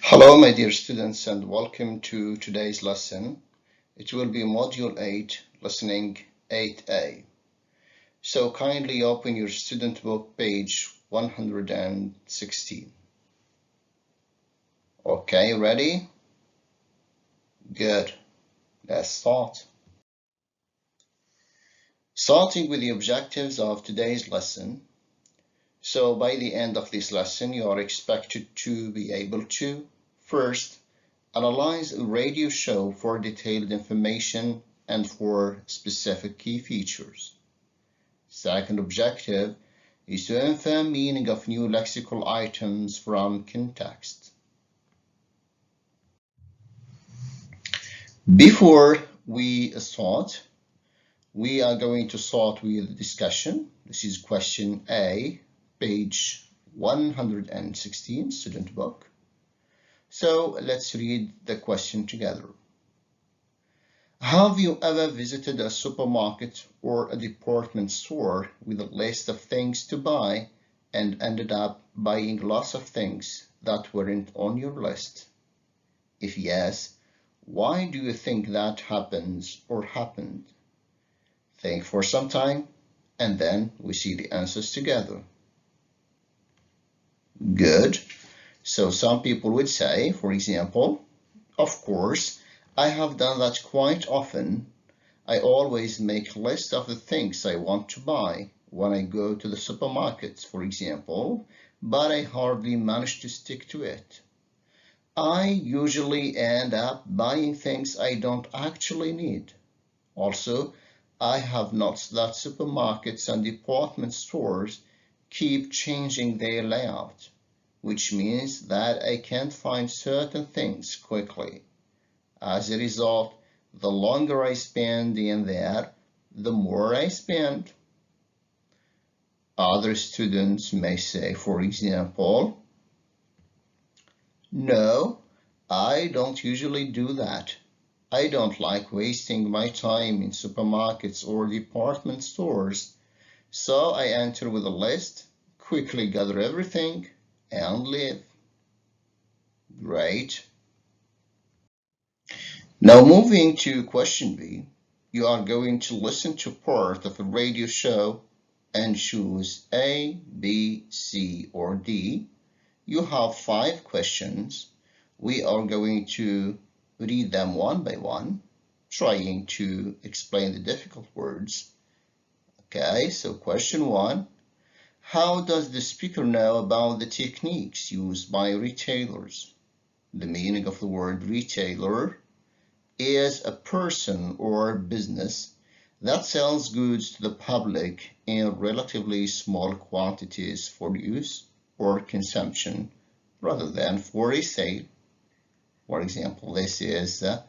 Hello, my dear students, and welcome to today's lesson. It will be Module 8, Listening 8A. So kindly open your student book, page 116. Okay, ready? Good. Let's start. Starting with the objectives of today's lesson. So by the end of this lesson, you are expected to be able to, first, analyze a radio show for detailed information and for specific key features. Second objective is to infer meaning of new lexical items from context. Before we start, we are going to start with the discussion. This is question A, page 116, student book. So let's read the question together. Have you ever visited a supermarket or a department store with a list of things to buy and ended up buying lots of things that weren't on your list? If yes, why do you think that happens or happened? Think for some time, and then we see the answers together. Good. So some people would say, for example, of course, I have done that quite often. I always make a list of the things I want to buy when I go to the supermarket, for example, but I hardly manage to stick to it. I usually end up buying things I don't actually need. Also, I have noticed that supermarkets and department stores keep changing their layout, which means that I can't find certain things quickly. As a result, the longer I spend in there, the more I spend. Other students may say, for example, no, I don't usually do that. I don't like wasting my time in supermarkets or department stores, so I enter with a list, quickly gather everything, and leave. Great. Now moving to question B, you are going to listen to part of a radio show and choose A, B, C, or D. You have 5 questions. We are going to read them one by one, trying to explain the difficult words. Okay, so question 1. How does the speaker know about the techniques used by retailers? The meaning of the word retailer is a person or business that sells goods to the public in relatively small quantities for use or consumption rather than for resale. For example, this is a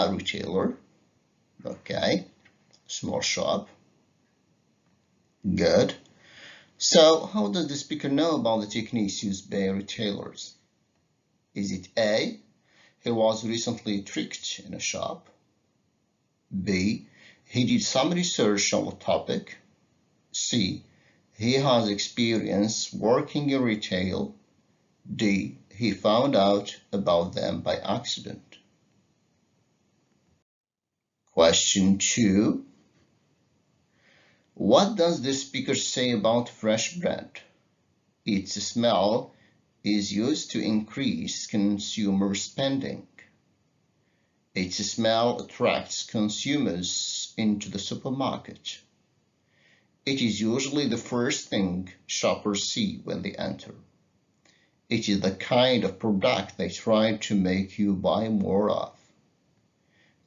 retailer, okay, small shop. Good. So how does the speaker know about the techniques used by retailers? Is it A, he was recently tricked in a shop? B, he did some research on the topic? C, he has experience working in retail? D, he found out about them by accident? Question 2. What does the speaker say about fresh bread? Its smell is used to increase consumer spending. Its smell attracts consumers into the supermarket. It is usually the first thing shoppers see when they enter. It is the kind of product they try to make you buy more of.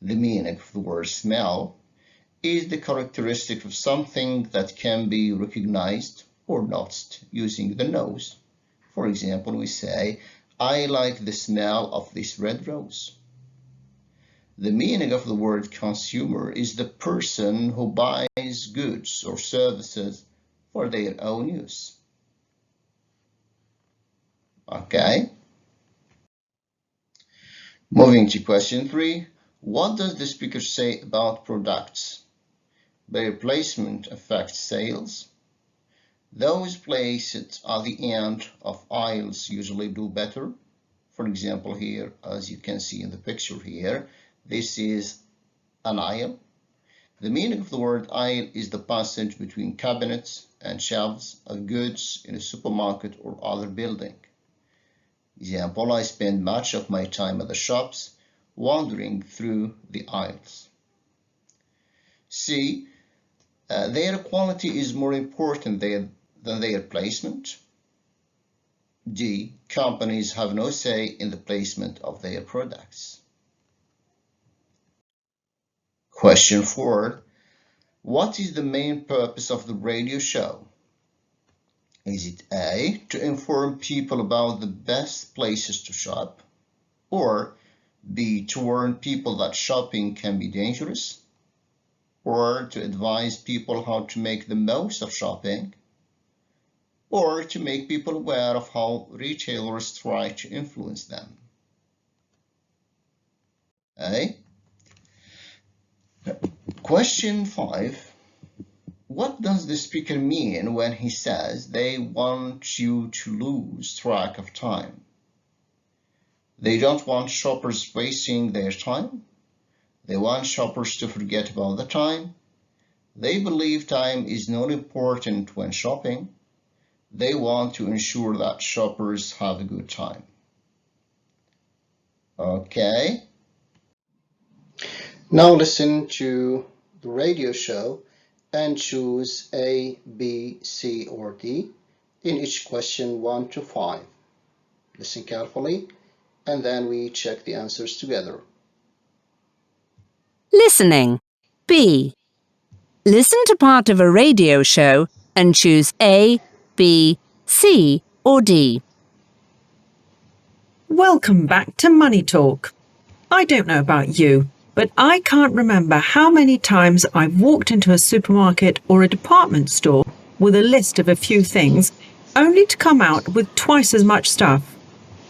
The meaning of the word smell is the characteristic of something that can be recognized or noticed using the nose. For example, we say, I like the smell of this red rose. The meaning of the word consumer is the person who buys goods or services for their own use. Okay. Moving to question 3. What does the speaker say about products? Their placement affects sales. Those placed at the end of aisles usually do better. For example, here, as you can see in the picture here, this is an aisle. The meaning of the word aisle is the passage between cabinets and shelves of goods in a supermarket or other building. Example, I spend much of my time at the shops wandering through the aisles. C, their quality is more important than their placement. D, companies have no say in the placement of their products. Question 4. What is the main purpose of the radio show? Is it A, to inform people about the best places to shop, or B, to warn people that shopping can be dangerous, or to advise people how to make the most of shopping, or to make people aware of how retailers try to influence them? A. Question 5. What does the speaker mean when he says they want you to lose track of time? They don't want shoppers wasting their time. They want shoppers to forget about the time. They believe time is not important when shopping. They want to ensure that shoppers have a good time. Okay. Now listen to the radio show and choose A, B, C, or D in each question 1 to 5. Listen carefully, and then we check the answers together. Listening. B. Listen to part of a radio show and choose A, B, C, or D. Welcome back to Money Talk. I don't know about you, but I can't remember how many times I've walked into a supermarket or a department store with a list of a few things, only to come out with twice as much stuff.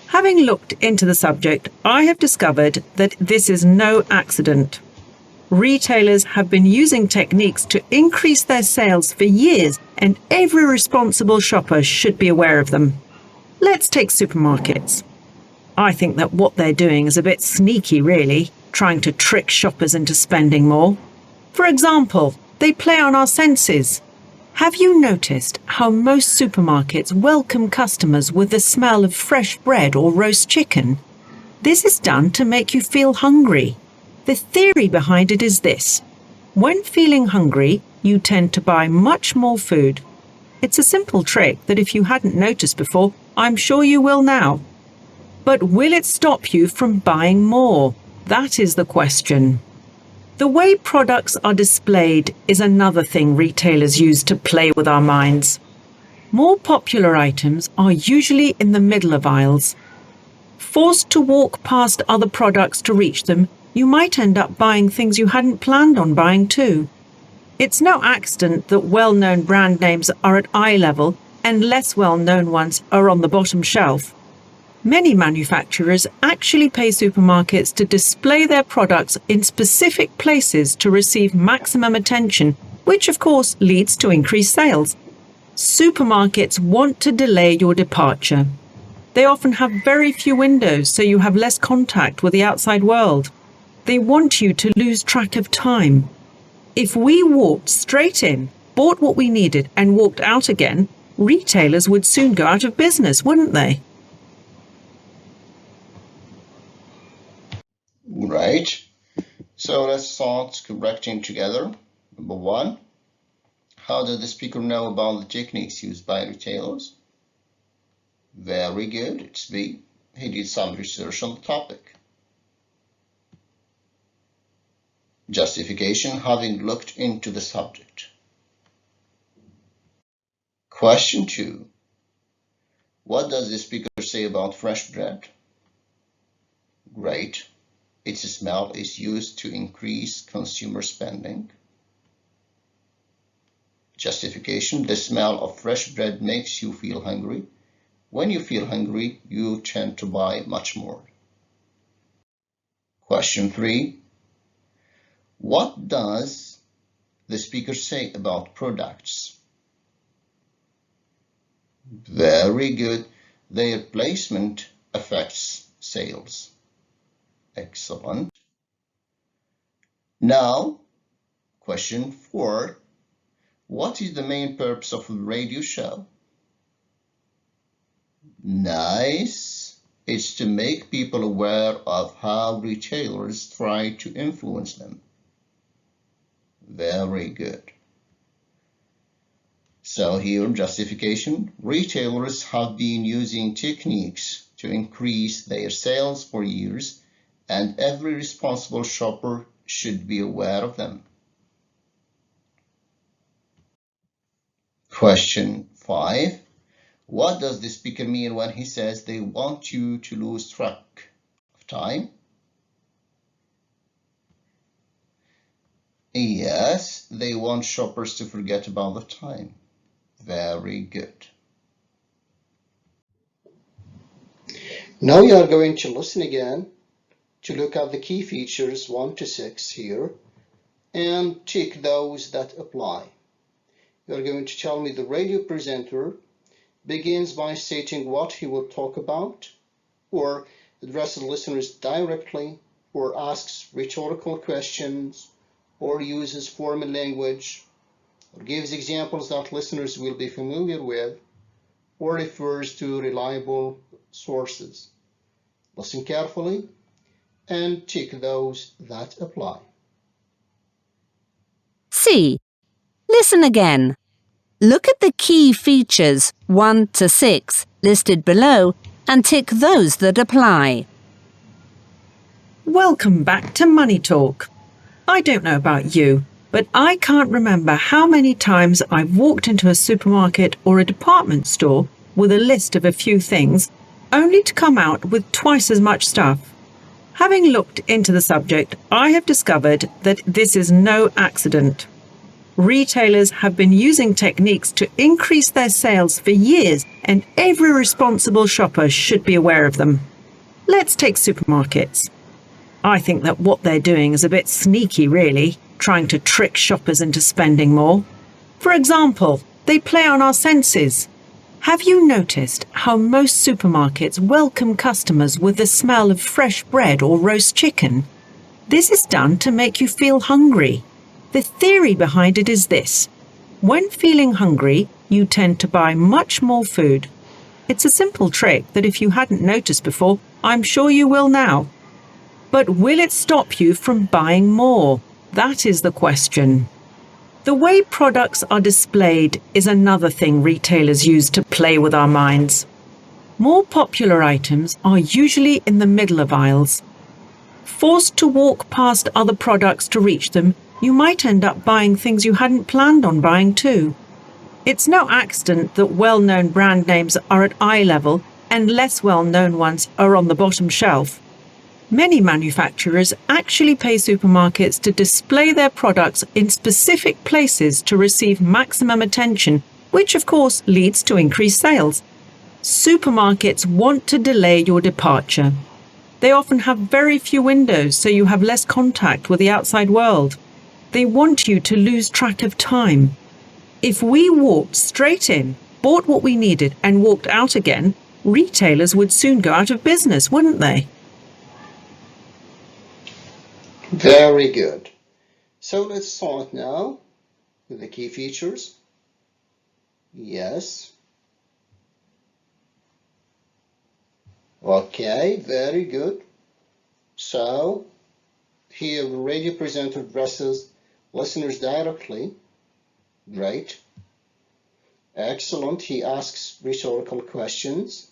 Having looked into the subject, I have discovered that this is no accident. Retailers have been using techniques to increase their sales for years, and every responsible shopper should be aware of them. Let's take supermarkets. I think that what they're doing is a bit sneaky, really, trying to trick shoppers into spending more. For example, they play on our senses. Have you noticed how most supermarkets welcome customers with the smell of fresh bread or roast chicken? This is done to make you feel hungry. The theory behind it is this: when feeling hungry, you tend to buy much more food. It's a simple trick that if you hadn't noticed before, I'm sure you will now. But will it stop you from buying more? That is the question. The way products are displayed is another thing retailers use to play with our minds. More popular items are usually in the middle of aisles. Forced to walk past other products to reach them, you might end up buying things you hadn't planned on buying too. It's no accident that well-known brand names are at eye level and less well-known ones are on the bottom shelf. Many manufacturers actually pay supermarkets to display their products in specific places to receive maximum attention, which of course leads to increased sales. Supermarkets want to delay your departure. They often have very few windows, so you have less contact with the outside world. They want you to lose track of time. If we walked straight in, bought what we needed, and walked out again, retailers would soon go out of business, wouldn't they? Right. So let's start correcting together. Number 1, how does the speaker know about the techniques used by retailers? Very good, it's B. He did some research on the topic. Justification, having looked into the subject. Question 2, what does the speaker say about fresh bread? Great. Its smell is used to increase consumer spending. Justification, the smell of fresh bread makes you feel hungry. When you feel hungry, you tend to buy much more. Question 3, what does the speaker say about products? Very good. Their placement affects sales. Excellent. Now, question 4. What is the main purpose of the radio show? Nice. It's to make people aware of how retailers try to influence them. Very good. So here, justification. Retailers have been using techniques to increase their sales for years, and every responsible shopper should be aware of them. Question 5. What does the speaker mean when he says they want you to lose track of time? Yes, they want shoppers to forget about the time. Very good. Now you are going to listen again to look at the key features 1 to 6 here and tick those that apply. You are going to tell me the radio presenter begins by stating what he will talk about, or addresses listeners directly, or asks rhetorical questions, or uses formal language, or gives examples that listeners will be familiar with, or refers to reliable sources. Listen carefully and tick those that apply. C. Listen again. Look at the key features 1 to 6 listed below and tick those that apply. Welcome back to Money Talk. I don't know about you, but I can't remember how many times I've walked into a supermarket or a department store with a list of a few things, only to come out with twice as much stuff. Having looked into the subject, I have discovered that this is no accident. Retailers have been using techniques to increase their sales for years, and every responsible shopper should be aware of them. Let's take supermarkets. I think that what they're doing is a bit sneaky, really, trying to trick shoppers into spending more. For example, they play on our senses. Have you noticed how most supermarkets welcome customers with the smell of fresh bread or roast chicken? This is done to make you feel hungry. The theory behind it is this: when feeling hungry, you tend to buy much more food. It's a simple trick that if you hadn't noticed before, I'm sure you will now. But will it stop you from buying more? That is the question. The way products are displayed is another thing retailers use to play with our minds. More popular items are usually in the middle of aisles. Forced to walk past other products to reach them, you might end up buying things you hadn't planned on buying too. It's no accident that well-known brand names are at eye level and less well-known ones are on the bottom shelf. Many manufacturers actually pay supermarkets to display their products in specific places to receive maximum attention, which of course leads to increased sales. Supermarkets want to delay your departure. They often have very few windows, so you have less contact with the outside world. They want you to lose track of time. If we walked straight in, bought what we needed and walked out again, retailers would soon go out of business, wouldn't they? Very good. So let's start now with the key features. Yes. Okay, very good. So here the radio presenter addresses listeners directly. Great. Excellent. He asks rhetorical questions.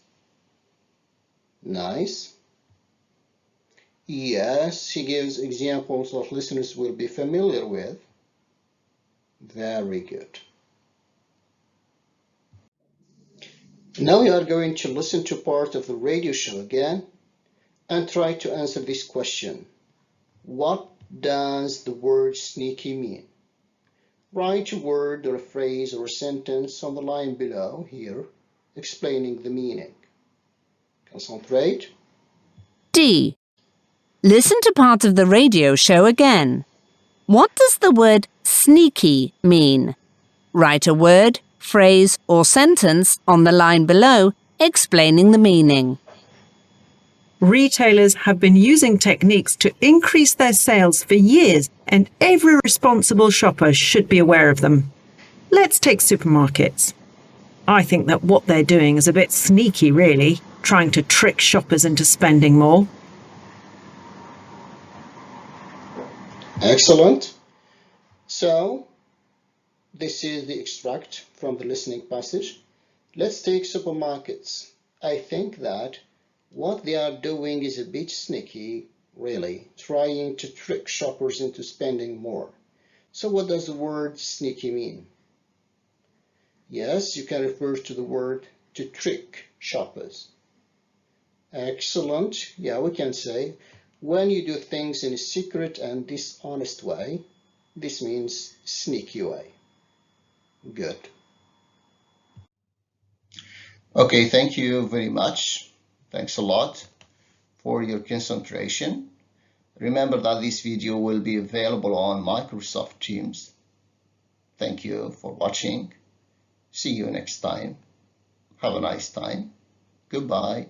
Nice. Yes, he gives examples that listeners will be familiar with. Very good. Now we are going to listen to part of the radio show again and try to answer this question. What does the word sneaky mean? Write a word or a phrase or a sentence on the line below here explaining the meaning. Concentrate. D. Listen to part of the radio show again. What does the word sneaky mean? Write a word, phrase or sentence on the line below explaining the meaning. Retailers have been using techniques to increase their sales for years, and every responsible shopper should be aware of them. Let's take supermarkets. I think that what they're doing is a bit sneaky, really, trying to trick shoppers into spending more. Excellent. So, this is the extract from the listening passage. Let's take supermarkets. I think that what they are doing is a bit sneaky, really, trying to trick shoppers into spending more. So what does the word sneaky mean? Yes, you can refer to the word to trick shoppers. Excellent. Yeah, we can say when you do things in a secret and dishonest way, this means sneaky way. Good. Okay, thank you very much. Thanks a lot for your concentration. Remember that this video will be available on Microsoft Teams. Thank you for watching. See you next time. Have a nice time. Goodbye.